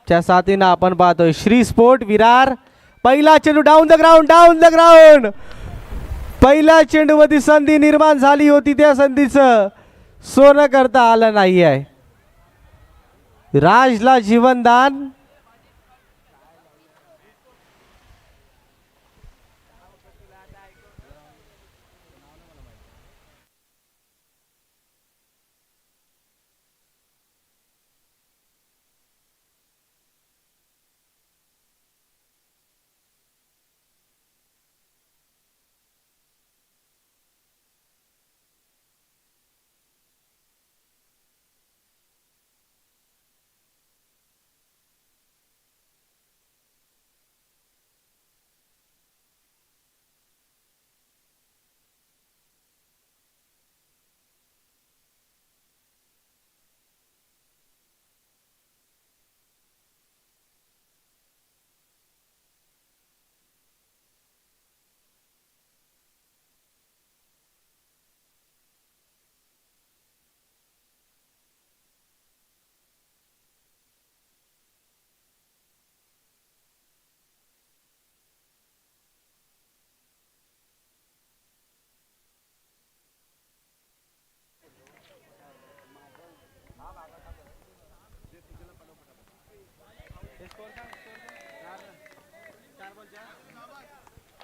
च्या साथीनं आपण पाहतोय श्री स्पोर्ट विरार. पहिला चेंडू डाऊन द ग्राउंड. पहिल्या चेंडूमध्ये संधी निर्माण झाली होती, त्या संधीचं सोनं करता आलं नाही आहे. राजला जीवनदान.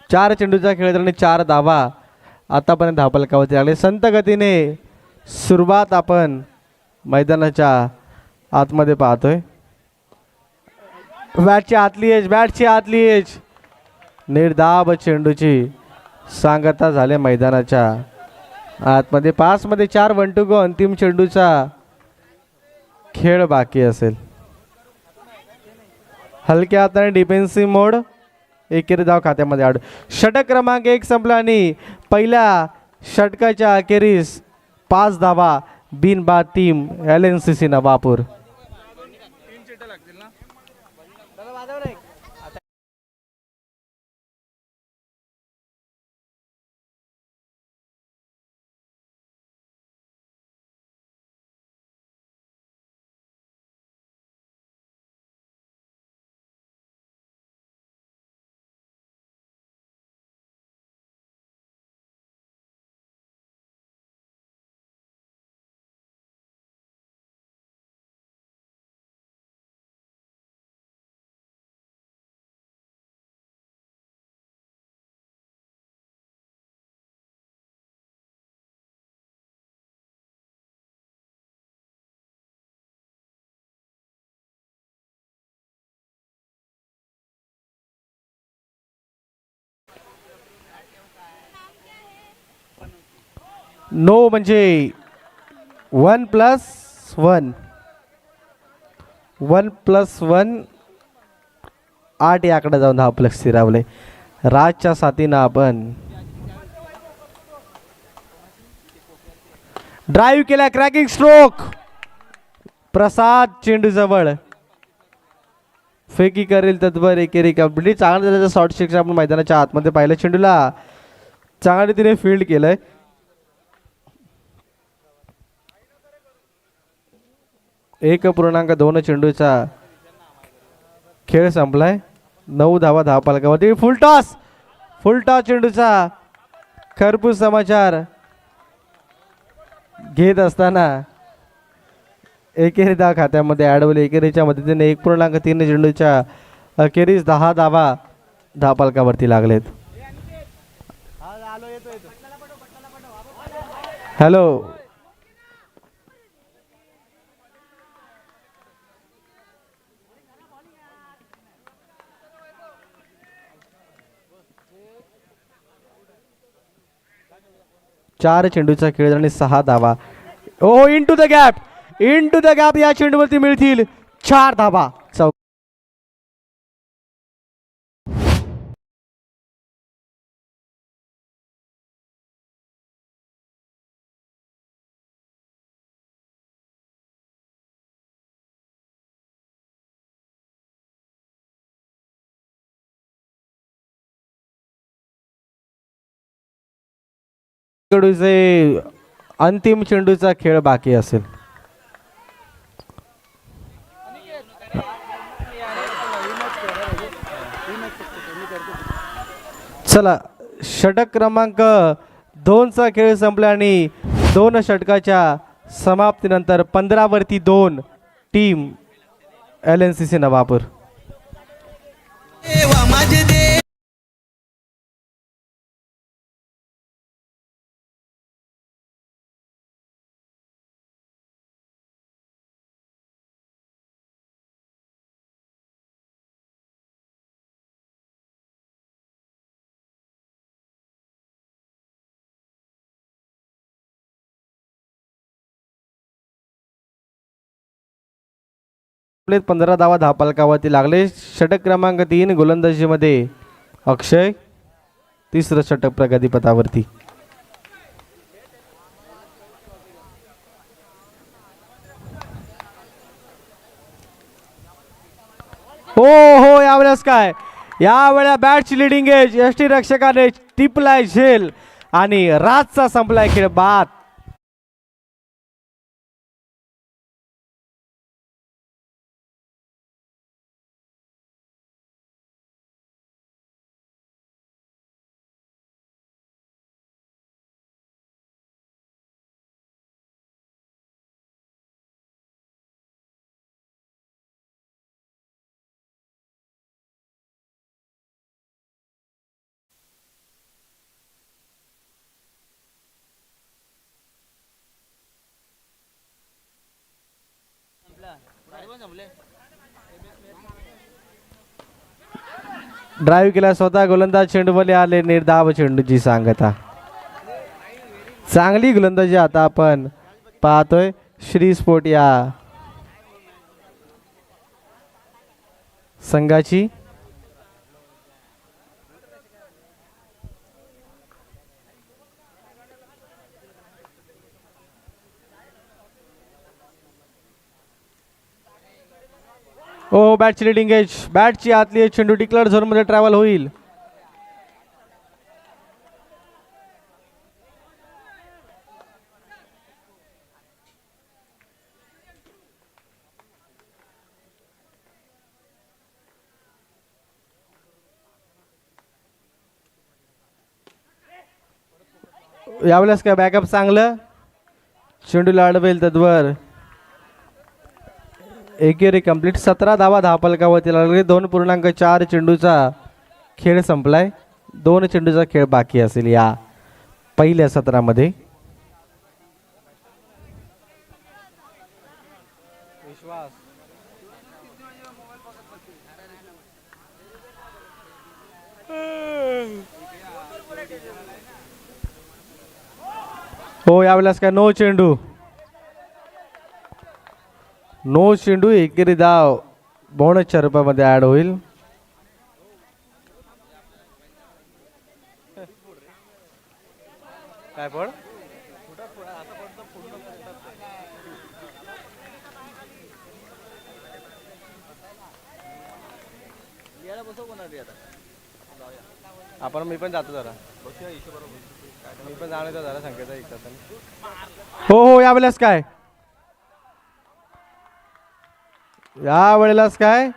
चार चेंडूचा खेळ आणि 4 धावा आतापर्यंत धावफलकावरती लागले. संत गतीने सुरुवात आपण मैदानाच्या आतमध्ये पाहतोय. बॅटची आतली एज निर्धाव चेंडूची सांगता झाले मैदानाच्या आतमध्ये. 5 मध्ये 4 1 टू गो. अंतिम चेंडूचा खेळ बाकी असेल. हलक्या हाताने डिफेन्सिव्ह मोड. एकेरी धाव खात्यामध्ये आड. षटक क्रमांक 1 संपला आणि पहिल्या षटकाच्या अखेरीस 5 धावा बिनबाद टीम LNCC नवापूर. नो म्हणजे 1+1 8 याकडे जाऊन धावफलक स्थिरावले. राजच्या साथीनं आपण ड्राईव्ह केला. Cracking stroke. प्रसाद चेंडू जवळ फेकी करेल तत्पर. एकेरी कंप्लीट. चांगलं झालं. शॉर्ट शिक्स आपण मैदानाच्या आतमध्ये पाहिलं. चेंडूला चांगल्या रीतीने फील्ड केलंय. 1.2 चेंडूचा खेळ संपलाय. 9 धावा धावफलकावरती. फुल टॉस चेंडूचा खरपूस समाचार घेत असताना एकेरी धाव खात्यामध्ये अडवले. एकेरीच्या मदतीने 1.3 चेंडूच्या अखेरीस 10 धावा धावफलकावरती लागलेत. हॅलो. चार चेंडूचा खेळ आणि 6 धावा. ओ इंटू द गॅप या चेंडूवरती मिळतील 4 धावा. चेंडूचे अंतिम चेंडूचा खेळ बाकी असेल. चला षटक क्रमांक 2चा खेळ संपला आणि 2 षटकाच्या समाप्तीनंतर 15 वरती 2 टीम LNCC नवापूर. आपले 15 धावा धापलकावरती लागले. षटक क्रमांक 3 गोलंदाजीमध्ये अक्षय, तिसरं षटक प्रगतीपथावरती. हो हो यावेळेस काय, यावेळेला बॅटची लिडिंग एज यष्टी रक्षकाने टिपलाय झेल आणि रातचा संपलाय खेळ बाद. ड्राईव्ह केला स्वतः गोलंदाज चेंडूमध्ये आले. निर्धाव चेंडूची सांगता. चांगली गोलंदाजी आता आपण पाहतोय श्री स्पोर्ट या संघाची. हो बॅटची लिडिंग एज, बॅटची आतली एज, चेंडू डिक्लेअर झोन मध्ये ट्रॅव्हल होईल. यावेळेस काय बॅकअप चांगलं, चेंडूला अडवेल तद्वर एकेरी कंप्लीट. 17 धावा धापलकावरती लागले. 2.4 चेंडूचा खेळ संपलाय. 2 चेंडूचा खेळ बाकी असेल या पहिल्या सत्रामध्ये. हो यावेळेस काय नो चेंडू, नो चेंडू. एकेरी धाव बोनसच्या रूपामध्ये ऍड होईल. काय पड आपण, मी पण जातो जरा, मी पण जाणार जरा संकेत एक तासाने. हो हो यावेळेस काय, या वेळेलाच काय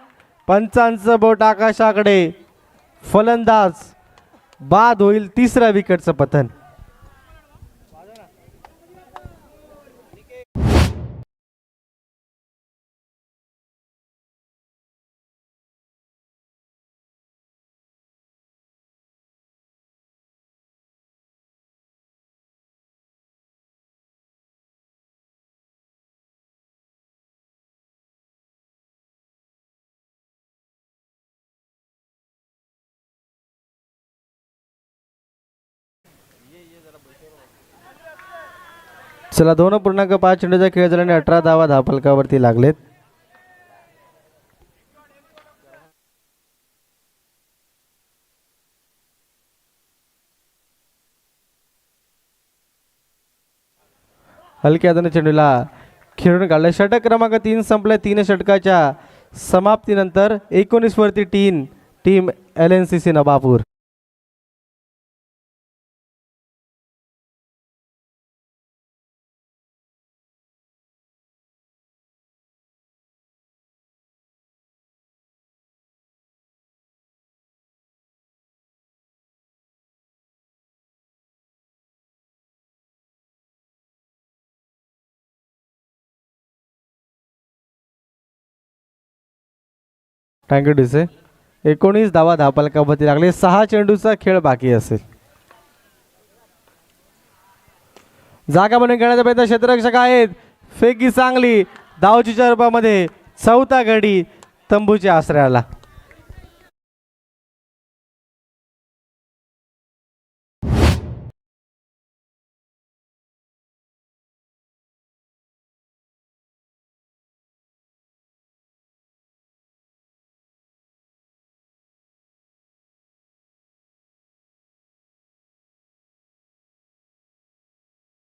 पंचांचं बोट आकाशाकडे, फलंदाज बाद होईल. तिसऱ्या विकेटचं पतन. चला 2.5 चेंडूचा खेळ झाल्याने 18 धावा धापलकावरती लागलेत. हलक्या हाताने चेंडूला खेळून काढलं. षटक क्रमांक 3 संपलाय. 3 षटकाच्या समाप्तीनंतर 19 वरती टीम LNCC नवापूर. थँक्यू डिसे. 19 धावा धावफलकावरती लागले. 6 चेंडूचा खेळ बाकी असेल. जागा बनवून खेळण्याचा प्रयत्न क्षेत्ररक्षक आहेत. फेकी चांगली. धावचीच्या रूपामध्ये चौथा गडी तंबूच्या आश्रयाला.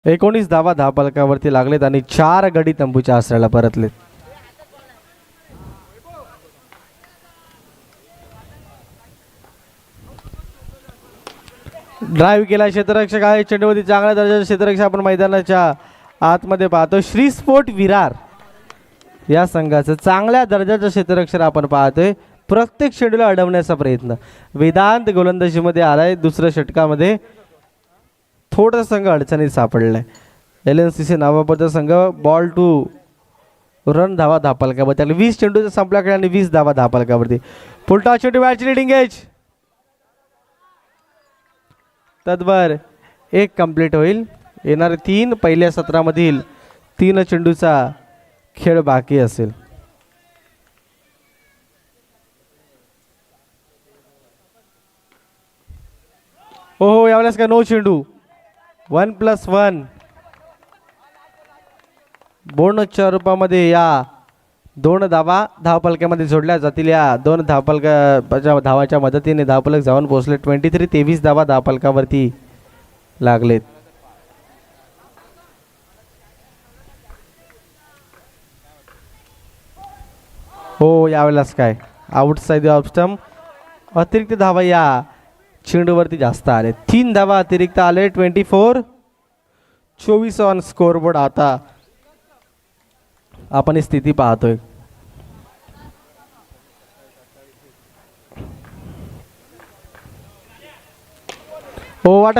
एकोणीस धावा धावफलकावरती लागलेत आणि 4 गडी तंबूच्या आश्रयाला परतलेत. ड्राईव्ह केला क्षेत्ररक्षक आहे. चेंडूवरती चांगल्या दर्जाचे क्षेत्ररक्षक आपण मैदानाच्या आतमध्ये पाहतो. श्री स्पोर्ट विरार या संघाचं चांगल्या दर्जाचं क्षेत्ररक्षक आपण पाहतोय. प्रत्येक चेंडूला अडवण्याचा प्रयत्न. वेदांत गोलंदाजीमध्ये आलाय. दुसऱ्या षटकामध्ये थोडा संघ अडचणीत सापडलाय. LNCC नावाबद्दल संघ बॉल टू रन धावा धावफलकावरती 20 चेंडूचा संपला खेळ आणि 20 धावा धावफलकावरती. पुलटा चेंडू बॅटची लिडिंग एज तद्भर 1 कंप्लीट होईल. येणारे 3 पहिल्या सत्रामधील 3 चेंडूचा खेळ बाकी असेल. हो यावेळेस का नो चेंडू. 1+1 बोनसच्या रूपामध्ये या 2 धावा धावफलकामध्ये जोडल्या जातील. या 2 धावफलकाच्या धावाच्या मदतीने धावफलक जाऊन पोहोचले. 23 धावा धावफलकावरती लागलेत. हो यावेळेस काय आउटसाइड ऑफ स्टंप. अतिरिक्त धावा या चेंडूवरती जास्त आले. 3 धावा अतिरिक्त आले. 24 ऑन स्कोरबोर्ड. आता आपण ही स्थिती पाहतोय. हो व्हॉट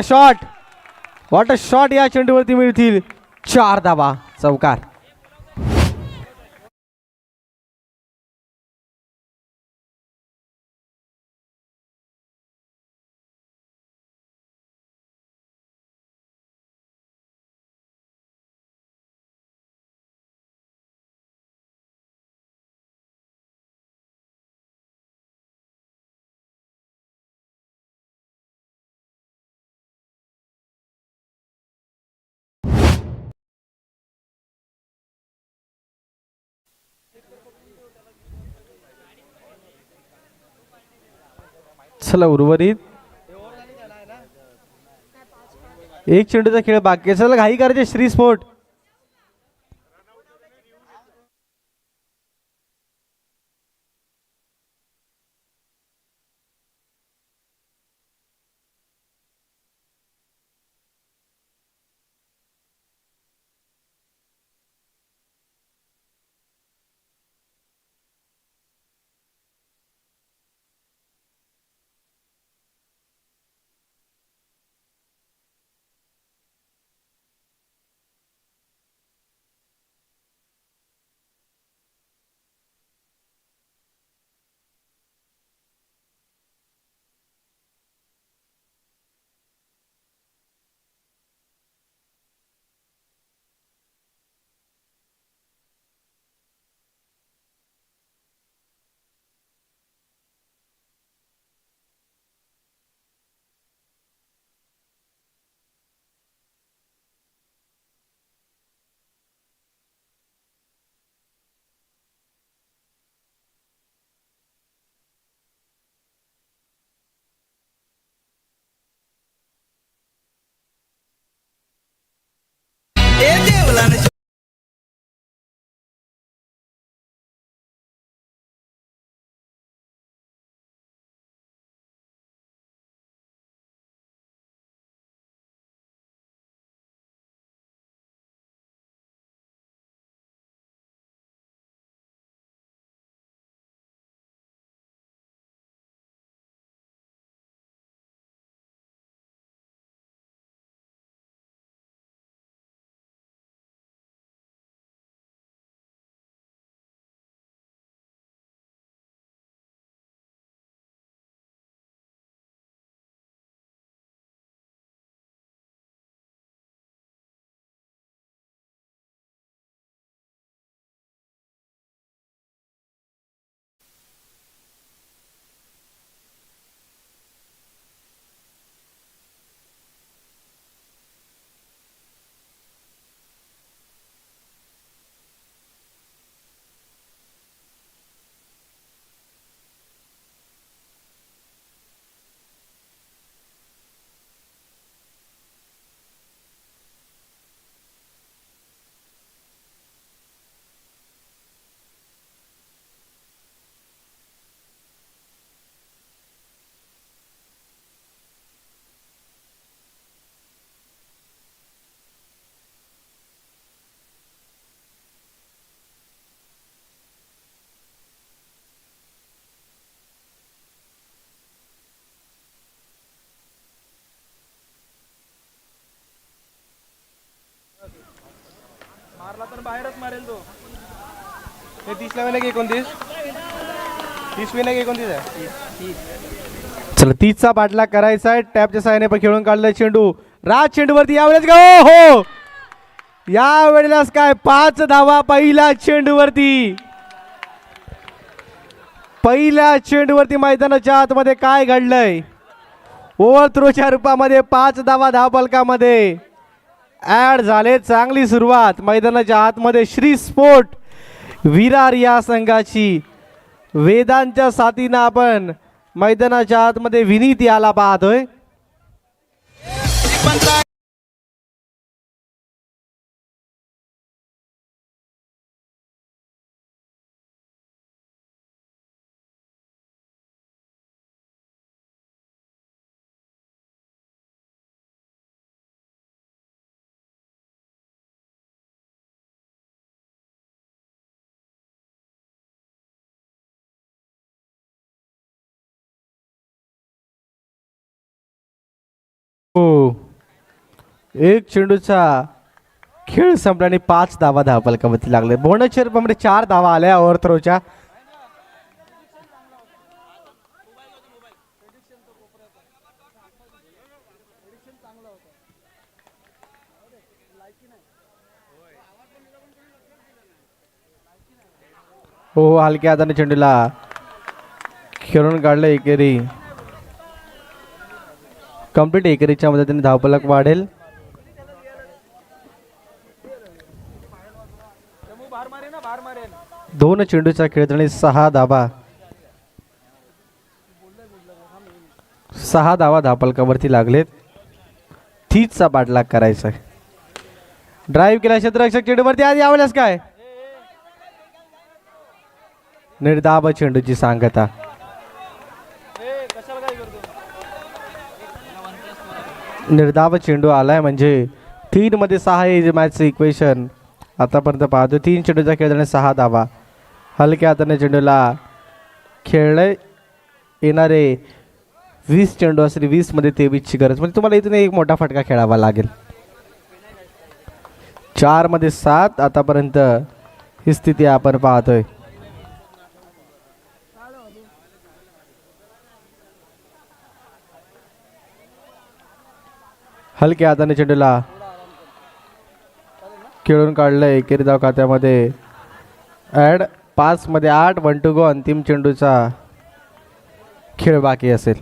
अ शॉट या चेंडूवरती मिळतील 4 धावा. चौकार. चला उर्वरित 1 चेंडूचा खेळ बाकी. चला घाई करायचे श्री स्पोर्ट. बाहेरच मारेल तो. हे 30ला नाही 29 30 नाही 29 आहे. चला 30चा बाटला करायचा आहे. टॅपच्या साहाय्याने पण खेळून काढलाय चेंडू. राज चेंडूवरती यावेळेस का हो यावेळेलाच काय 5 धावा पहिल्या चेंडूवरती. पहिल्या चेंडूवरती मैदानाच्या आतमध्ये काय घडलंय. ओव्हर थ्रोच्या रूपामध्ये 5 धावा धावफलकामध्ये ऍड झाले. चांगली सुरुवात मैदानाच्या आतमध्ये श्री स्पोर्ट विरार या संघाची. वेदांच्या साथीनं आपण मैदानाच्या आतमध्ये विनीत याला पाहतोय. हो एक चेंडूचा खेळ संपला आणि 5 धावा धावफलकावरती लागले. बोनसच्या रूपामध्ये 4 धावा आल्या ओव्हर थ्रोच्या. हो हलक्या हाताने चेंडूला खेळून काढलं एकेरी. कंप्लीट एकेरीच्या मदतीने धावफलक वाढेल. दोन चेंडूचा खेळ 6 धावा 6 धावा धावफलकावरती लागलेत. 30चा बाटला करायचा आहे. ड्राईव्ह केला क्षेत्ररक्षक चेंडूवरती आज यावेळेस काय निर्धाव चेंडूची सांगता. निर्धाव चेंडू आलाय म्हणजे 3 मध्ये 6 हे मॅचचं इक्वेशन आतापर्यंत पाहतो. 3 चेंडूचा खेळ 6 धावा. हलक्या हाताने चेंडूला खेळले. येणारे 20 चेंडू असतील 20 मध्ये 23ची गरज म्हणजे तुम्हाला इथून एक मोठा फटका खेळावा लागेल. 4 मध्ये 7 आतापर्यंत ही स्थिती आपण पाहतोय. हलक्या हाताने चेंडूला खेळून काढलं. एकेरी धाव खात्यामध्ये ॲड. 5 मध्ये 8 1 टू गो. अंतिम चेंडूचा खेळ बाकी असेल.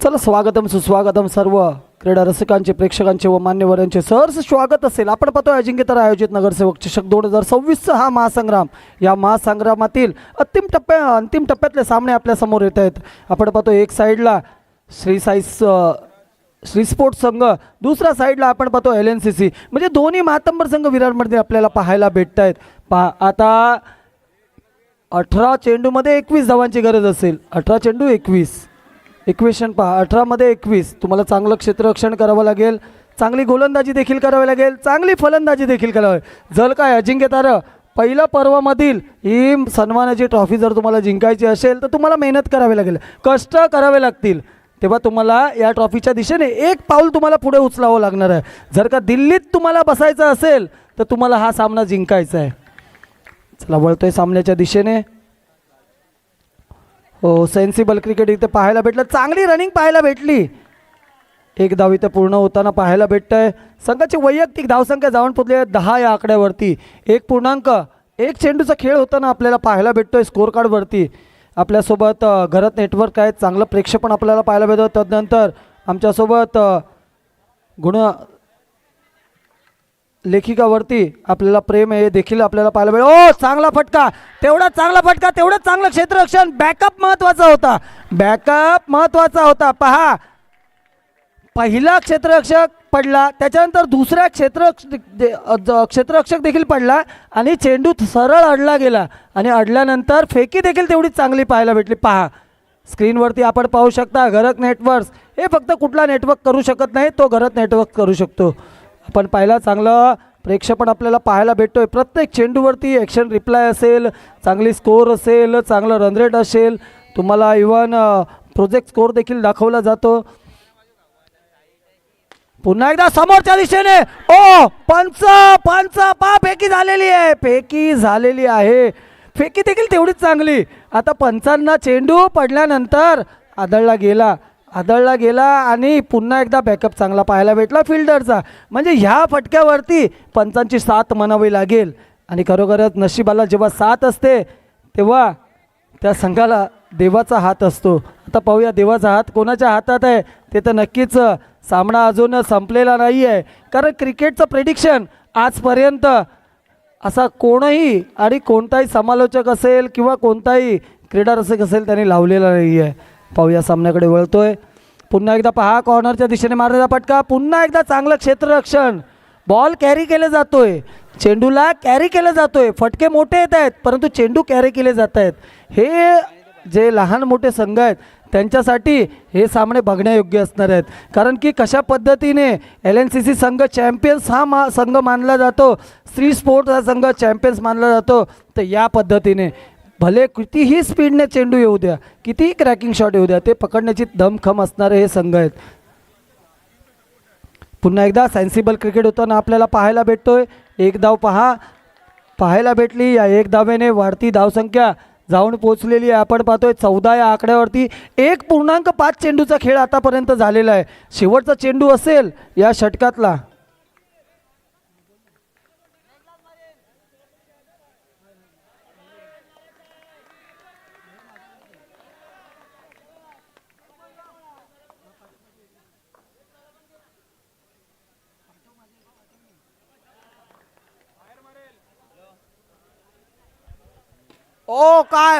चला स्वागतम सुस्वागतम सर्व क्रीडा रसिकांचे प्रेक्षकांचे व मान्यवरांचे सहर्ष स्वागत असेल. आपण पाहतोय अजिंक्यतारा आयोजित नगरसेवक चषक 2026 हा महासंग्राम. या महासंग्रामातील अंतिम टप्प्यातले सामने आपल्या समोर येत आहेत. आपण पाहतोय एक साईडला श्री स्पोर्ट्स संघ, दुसऱ्या साईडला आपण पाहतो LNCC. म्हणजे दोन्ही मातंबर संघ विरारमध्ये आपल्याला पाहायला भेटत आहेत. आता 18 चेंडूमध्ये 21 धावांची गरज असेल. 18 चेंडू 21 इक्वेशन पहा. 18 मध्ये 21. तुम्हाला चांगलं क्षेत्ररक्षण करावं लागेल, चांगली गोलंदाजी देखील करावी लागेल, चांगली फलंदाजी देखील करावी. जर काय अजिंक्यतारा पहिल्या पर्वामधील ही सन्मानाची ट्रॉफी जर तुम्हाला जिंकायची असेल तर तुम्हाला मेहनत करावी लागेल, कष्ट करावे लागतील. तेव्हा तुम्हाला या ट्रॉफीच्या दिशेने एक पाऊल तुम्हाला पुढे उचलावं लागणार आहे. जर का दिल्लीत तुम्हाला बसायचं असेल तर तुम्हाला हा सामना जिंकायचा आहे. चला वळतोय सामन्याच्या दिशेने. हो सेन्सिबल क्रिकेट इथे पाहायला भेटलं. चांगली रनिंग पाहायला भेटली. एक धाव इथं पूर्ण होताना पाहायला भेटतं आहे. संघाची वैयक्तिक धावसंख्या जाऊन पोचली आहे 10 या आकड्यावरती. 1.1 चेंडूचा खेळ होताना आपल्याला पाहायला भेटतोय स्कोर कार्डवरती. आपल्यासोबत घरात नेटवर्क आहे, चांगलं प्रेक्षेपण आपल्याला पाहायला भेटतं. तदनंतर आमच्यासोबत लेखिकावरती आपल्याला प्रेम आहे हे देखील आपल्याला पाहायला मिळेल. ओ चांगला फटका, तेवढा चांगला फटका, तेवढंच चांगलं क्षेत्ररक्षण. बॅकअप महत्वाचा होता, बॅकअप महत्वाचा होता. पहा, पहिला क्षेत्ररक्षक पडला, त्याच्यानंतर दुसरा क्षेत्ररक्षक देखील पडला आणि चेंडू सरळ अडला गेला आणि अडल्यानंतर फेकी देखील तेवढी चांगली पाहायला भेटली. पहा स्क्रीनवरती आपण पाहू शकता, घरत नेटवर्क्स हे फक्त कुठला नेटवर्क करू शकत नाही, तो घरत नेटवर्क करू शकतो. आपण पाहिला चांगलं प्रेक्षेपण आपल्याला पाहायला भेटतोय. प्रत्येक चेंडूवरती ॲक्शन रिप्लाय असेल, चांगली स्कोअर असेल, चांगलं रन रेट असेल, तुम्हाला इव्हन प्रोजेक्ट स्कोअर देखील दाखवला जातो. पुन्हा एकदा समोरच्या दिशेने ओ पंच पंच पा फेकी झालेली आहे, फेकी झालेली आहे, फेकी देखील तेवढीच चांगली. आता पंचांना चेंडू पडल्यानंतर आदळला गेला आणि पुन्हा एकदा बॅकअप चांगला पाहायला भेटला फिल्डरचा. म्हणजे ह्या फटक्यावरती पंचांची साथ म्हणावी लागेल आणि खरोखरच नशिबाला जेव्हा साथ असते तेव्हा त्या संघाला देवाचा हात असतो. आता पाहूया देवाचा हात कोणाच्या हातात आहे ते तर नक्कीच. सामना अजून संपलेला नाही आहे, कारण क्रिकेटचं प्रेडिक्शन आजपर्यंत असा कोणही आणि कोणताही समालोचक असेल किंवा कोणताही क्रीडा रसिक असेल त्यांनी लावलेला नाही आहे. पाहूया सामन्याकडे वळतोय. पुन्हा एकदा पहा, कॉर्नरच्या दिशेने मारलेला फटका, पुन्हा एकदा चांगलं क्षेत्ररक्षण. बॉल कॅरी केले जातोय, चेंडूला कॅरी केलं जातोय. फटके मोठे येत आहेत परंतु चेंडू कॅरी केले जात आहेत. हे जे लहान मोठे संघ आहेत त्यांच्यासाठी हे सामने बघण्यायोग्य असणार आहेत, कारण की कशा पद्धतीने LNCC संघ चॅम्पियन्स हा संघ मानला जातो, स्त्री स्पोर्ट्स हा संघ चॅम्पियन्स मानला जातो. तर या पद्धतीने भले कितीही स्पीडने चेंडू येऊ द्या, कितीही क्रॅकिंग शॉट येऊ द्या, ते पकडण्याची दमखम असणारे हे संघ आहेत. पुन्हा एकदा सेन्सिबल क्रिकेट होताना आपल्याला पाहायला भेटतोय. एक धाव पाहायला भेटली. या एक धावेने वाढती धावसंख्या जाऊन पोहोचलेली आहे. आपण पाहतोय 14 या आकड्यावरती 1.5 चेंडूचा खेळ आतापर्यंत झालेला आहे. शेवटचा चेंडू असेल या षटकातला. ओ काय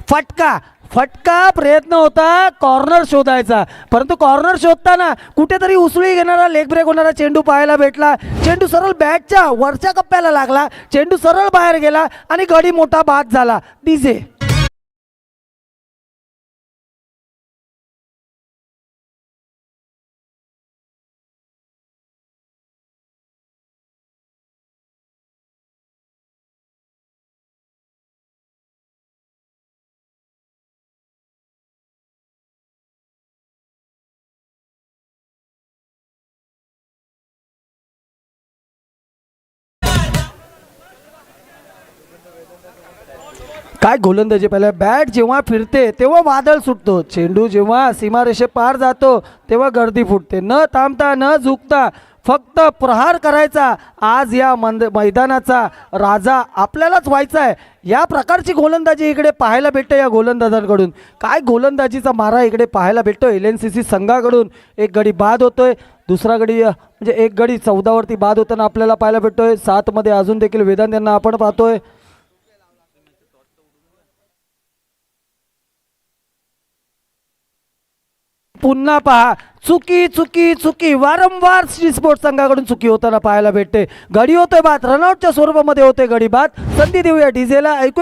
फटका प्रयत्न होता कॉर्नर शोधायचा, परंतु कॉर्नर शोधताना कुठेतरी उसळी घेणारा लेग ब्रेक होणारा चेंडू पाहायला भेटला. चेंडू सरळ बॅटच्या वरच्या कप्प्याला लागला, चेंडू सरळ बाहेर गेला आणि गडी मोठा बाद झाला. डीजे काय गोलंदाजी. पहिल्या बॅट जेव्हा फिरते तेव्हा वादळ सुटतो, चेंडू जेव्हा सीमारेषे पार जातो तेव्हा गर्दी फुटते. न थांबता न झुकता फक्त प्रहार करायचा. आज या मैदानाचा राजा आपल्यालाच व्हायचा आहे. या प्रकारची गोलंदाजी इकडे पाहायला भेटते या गोलंदाजांकडून. काय गोलंदाजीचा मारा इकडे पाहायला भेटतो LNCC संघाकडून. एक गडी बाद होतोय, दुसरा गडी म्हणजे एक गडी 14 वरती बाद होताना आपल्याला पाहायला भेटतोय. 7 मध्ये अजून देखील वेदांत यांना आपण पाहतोय. पुन्हा पहा, चुकी वारंवार श्री स्पोर्ट्स संघाकडून चुकी होताना पाहायला भेटते. गडी होतोय बाद, रनआउटच्या स्वरूपामध्ये होते गडी बाद. संधी देऊया डीजेला. ऐकू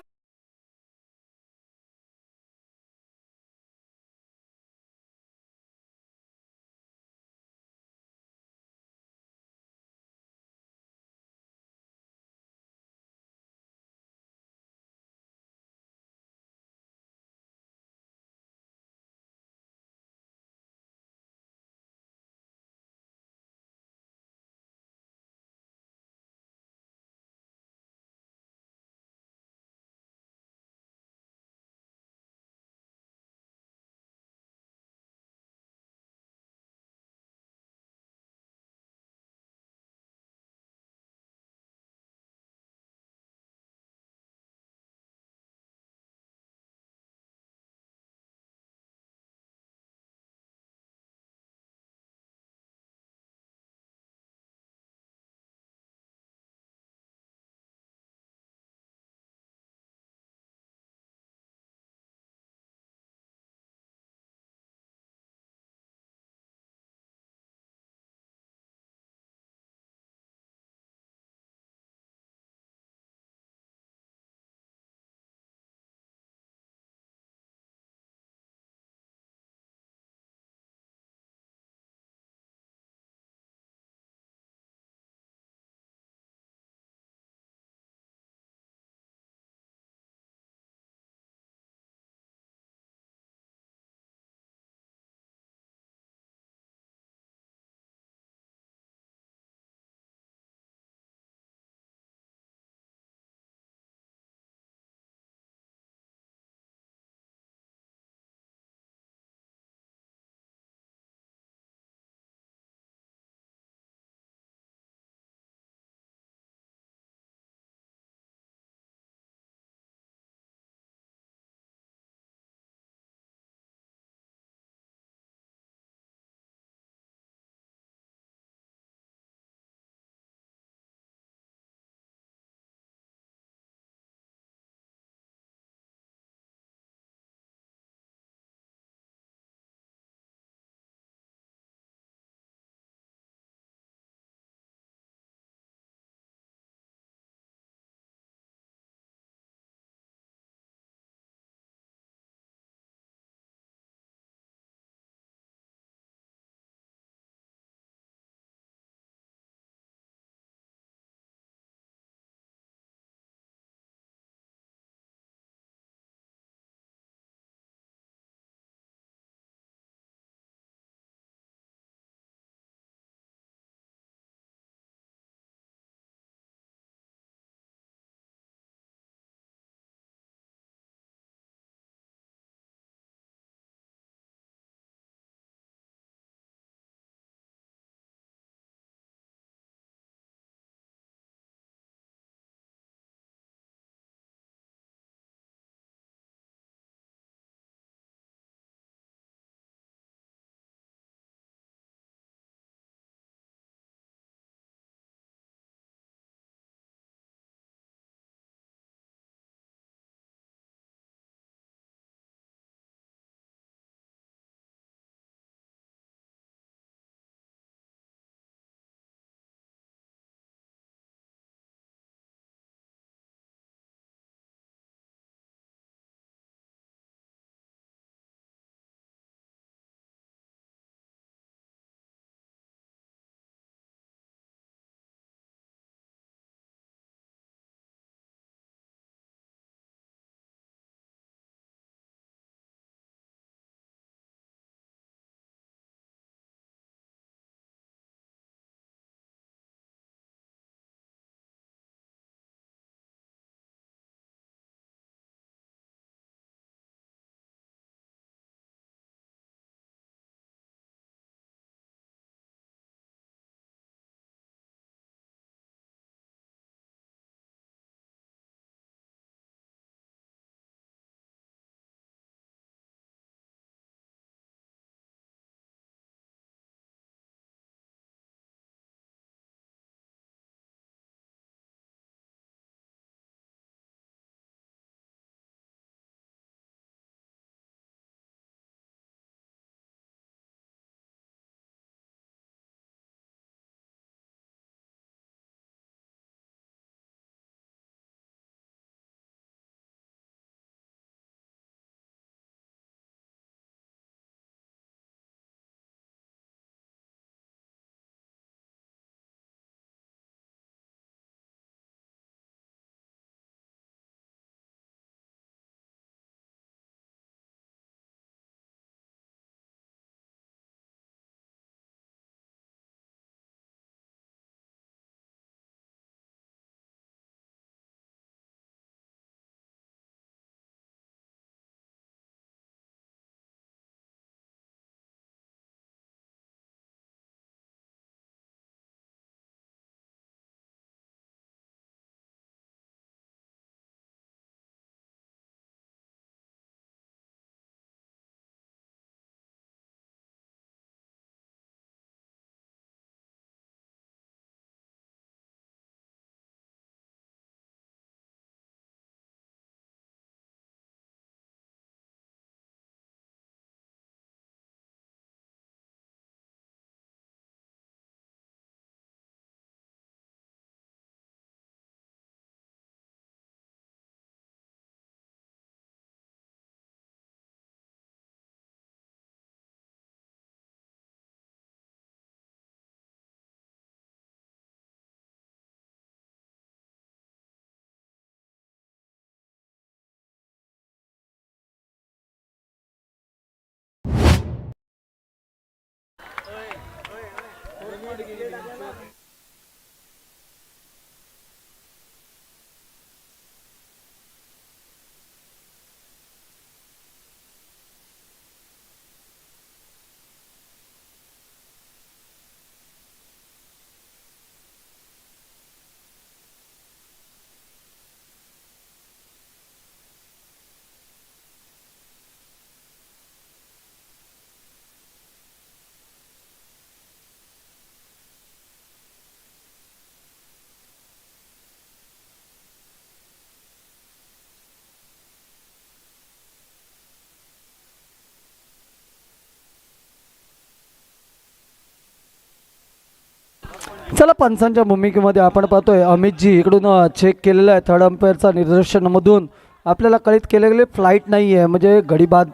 चला पंचांच्या भूमिकेमध्ये आपण पाहतोय अमितजी इकडून चेक केलेलं आहे थर्ड अंपायरचा निर्देशनामधून आपल्याला कळीत केले गेले फ्लाईट नाही आहे म्हणजे गडीबाद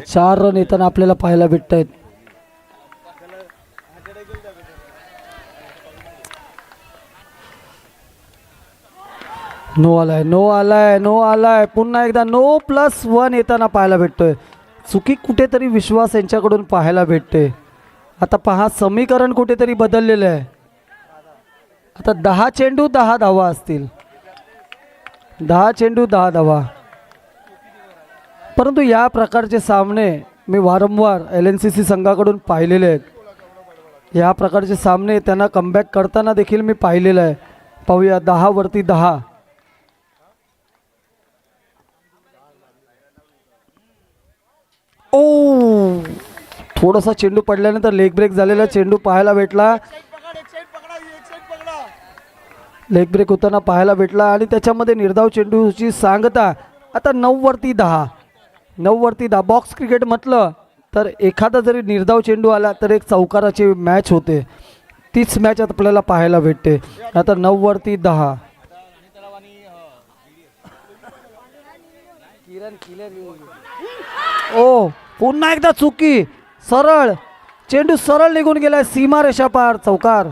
4 रन येताना आपल्याला पाहायला भेटत आहेत. नो आलाय पुन्हा एकदा नो +1 येताना पाहायला भेटतोय. चुकी कुठेतरी विश्वास यांच्याकडून पाहायला भेटते. आता पहा समीकरण कुठेतरी बदललेलं आहे. आता 10 चेंडू 10 धावा असतील. 10 चेंडू 10 धावा. परंतु या प्रकारचे सामने मी वारंवार LNCC संघाकडून पाहिलेले आहेत. या प्रकारचे सामने त्यांना कमबॅक करताना देखील मी पाहिलेलं आहे. पाहूया 10 वरती 10. ओ थोडासा चेंडू पडल्यानंतर लेग ब्रेक झालेला चेंडू पाहायला भेटला. लेग ब्रेक होताना पाहायला भेटला आणि त्याच्यामध्ये निर्धाव चेंडूची सांगता. आता 9 वरती 10. 9 वरती 10. बॉक्स क्रिकेट म्हटलं तर एखादा जरी निर्धाव चेंडू आला तर एक चौकाराची मॅच होते. तीच मॅच आपल्याला पाहायला भेटते. आता 9 वरती 10. ओ पुन्हा एकदा चुकी. सरळ चेंडू सरळ निघून गेलाय सीमा रेषा पार. चौकार.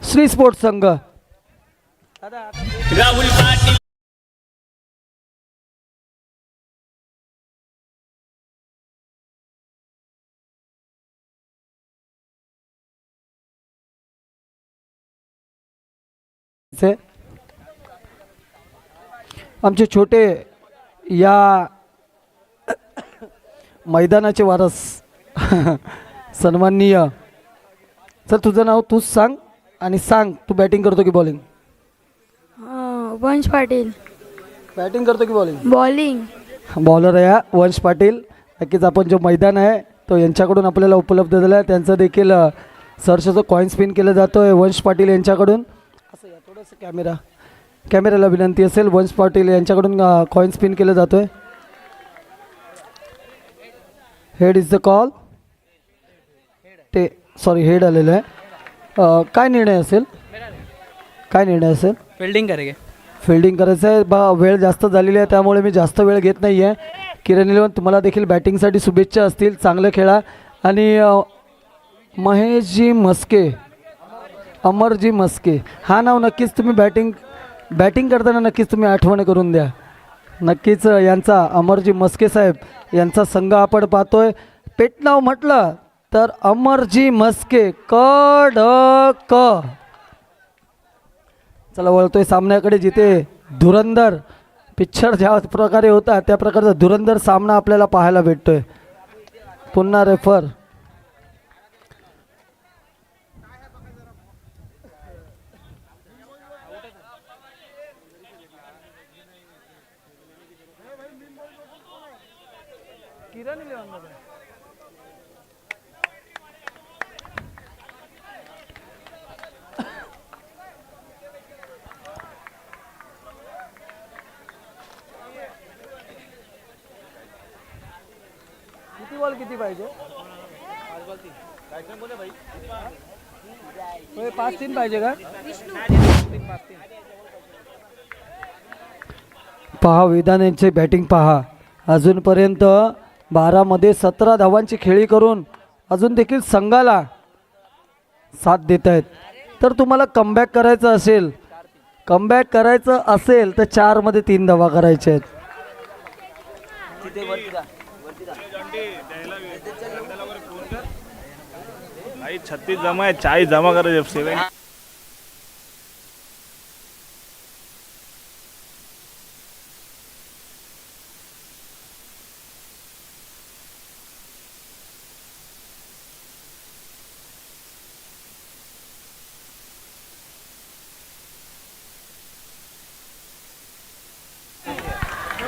श्री स्पोर्ट्स संघ राहुल पाटील आमचे छोटे या मैदानाचे वारस सन्माननीय. सर तुझं नाव तूच सांग आणि सांग तू बॅटिंग करतो की बॉलिंग. वंश पाटील. बॅटिंग करतो की बॉलिंग. बॉलिंग. बॉलर आहे हा वंश पाटील. नक्कीच आपण जो मैदान आहे तो यांच्याकडून आपल्याला उपलब्ध झाला आहे. त्यांचं देखील सरसचं कॉईन स्पिन केलं जातो आहे वंश पाटील यांच्याकडून. असं या थोडंसं कॅमेराला विनंती असेल. वंश पाटील यांच्याकडून कॉईन स्पिन केलं जातो आहे. Head is the call. ते सॉरी हेड आलेलं आहे. काय निर्णय असेल. फील्डिंग करेंगे. फिल्डिंग करायचं आहे बा. वेळ जास्त झालेली आहे त्यामुळे मी जास्त वेळ घेत नाही आहे. किरण इलेवन तुम्हाला देखील बॅटिंगसाठी शुभेच्छा असतील. चांगलं खेळा. आणि महेशजी मस्के अमरजी मस्के हा नाव नक्कीच तुम्ही बॅटिंग करताना नक्कीच तुम्ही आठवण करून द्या. नक्कीच यांचा अमरजी मस्के साहेब यांचा संघ आपण पाहतोय. पेट नाव म्हटलं तर अमरजी मस्के क. चला वळतोय सामन्याकडे जिथे धुरंधर पिक्चर ज्या प्रकारे होता त्या प्रकारचा धुरंधर सामना आपल्याला पाहायला भेटतोय. पुन्हा रेफर. किती बॉल किती पाहिजे. 5-3 पाहिजे का? पहा वेदांत यांचे बॅटिंग पहा. अजूनपर्यंत 12मध्ये 17 धावांची खेळी करून अजून देखील संघाला साथ देत आहेत. तर तुम्हाला कमबॅक करायचं असेल तर 4मध्ये 3 धावा करायच्या आहेत. 36 जमा आहे, 40 जमा करायचे. 7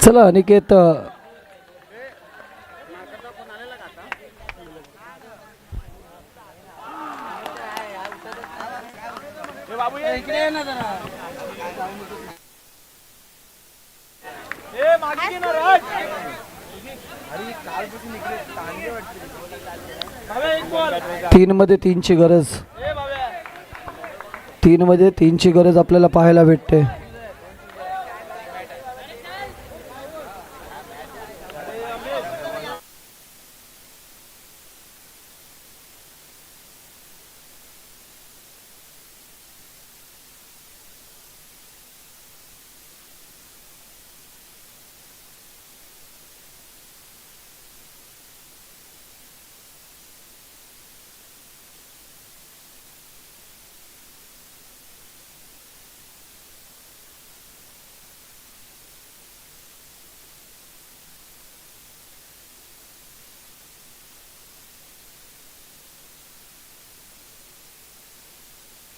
चला अनिकेत, तीनमध्ये 3ची गरज. 3मध्ये 3ची गरज आपल्याला पाहायला भेटते.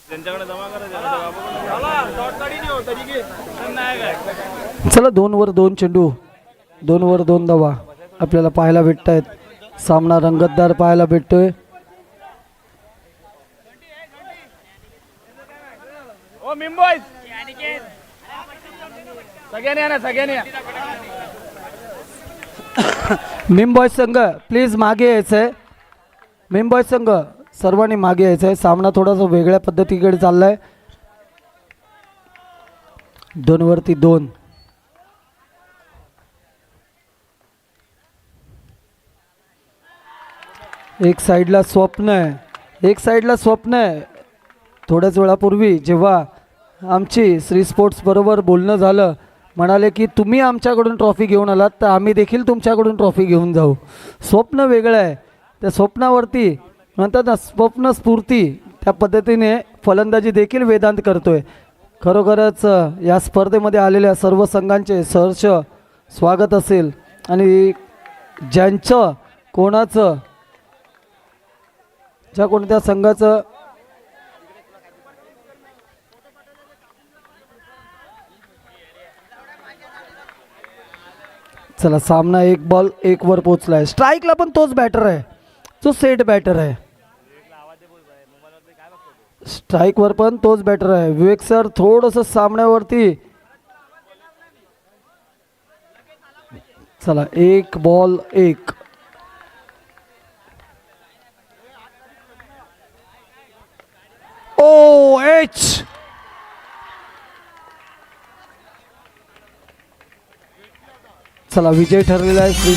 त्यांच्याकडे जमा करायचे. नाही काय चला 2वर 2 चेंडू, 2वर 2 धावा आपल्याला पाहायला भेटत आहेत. सामना रंगतदार पाहायला भेटतोय. ओ मिम्बॉईज सगळ्यांनी या ना, सगळ्यांनी या. मिमबॉय संघ प्लीज मागे यायचं आहे. मिमबॉय संघ सर्वांनी मागे यायचं आहे. सामना थोडासा वेगळ्या पद्धतीकडे चाललाय. 2वरती 2. एक साईडला स्वप्न आहे. थोड्याच वेळापूर्वी जेव्हा आमची श्री स्पोर्ट्स बरोबर बोलणं झालं, म्हणाले की तुम्ही आमच्याकडून ट्रॉफी घेऊन आलात तर आम्ही देखील तुमच्याकडून ट्रॉफी घेऊन जाऊ. स्वप्न वेगळं आहे. त्या स्वप्नावरती म्हणतात ना स्वप्नस्फूर्ती, त्या पद्धतीने फलंदाजी देखील वेदांत करतोय. खरोखरच या स्पर्धेमध्ये आलेल्या सर्व संघांचे सहर्ष स्वागत असेल. आणि ज्यांचं कोणाचं ज्या कोणत्या संघाचं चला सामना 1 बॉल 1 वर पोहोचलाय. स्ट्राईकला पण तोच बॅटर आहे जो सेट बॅटर आहे. स्ट्राईकवर पण तोच बॅटर आहे. विवेक सर थोडंसं सामन्यावरती. चला 1 बॉल 1. ओ एच चला विजय ठरलेला आहे.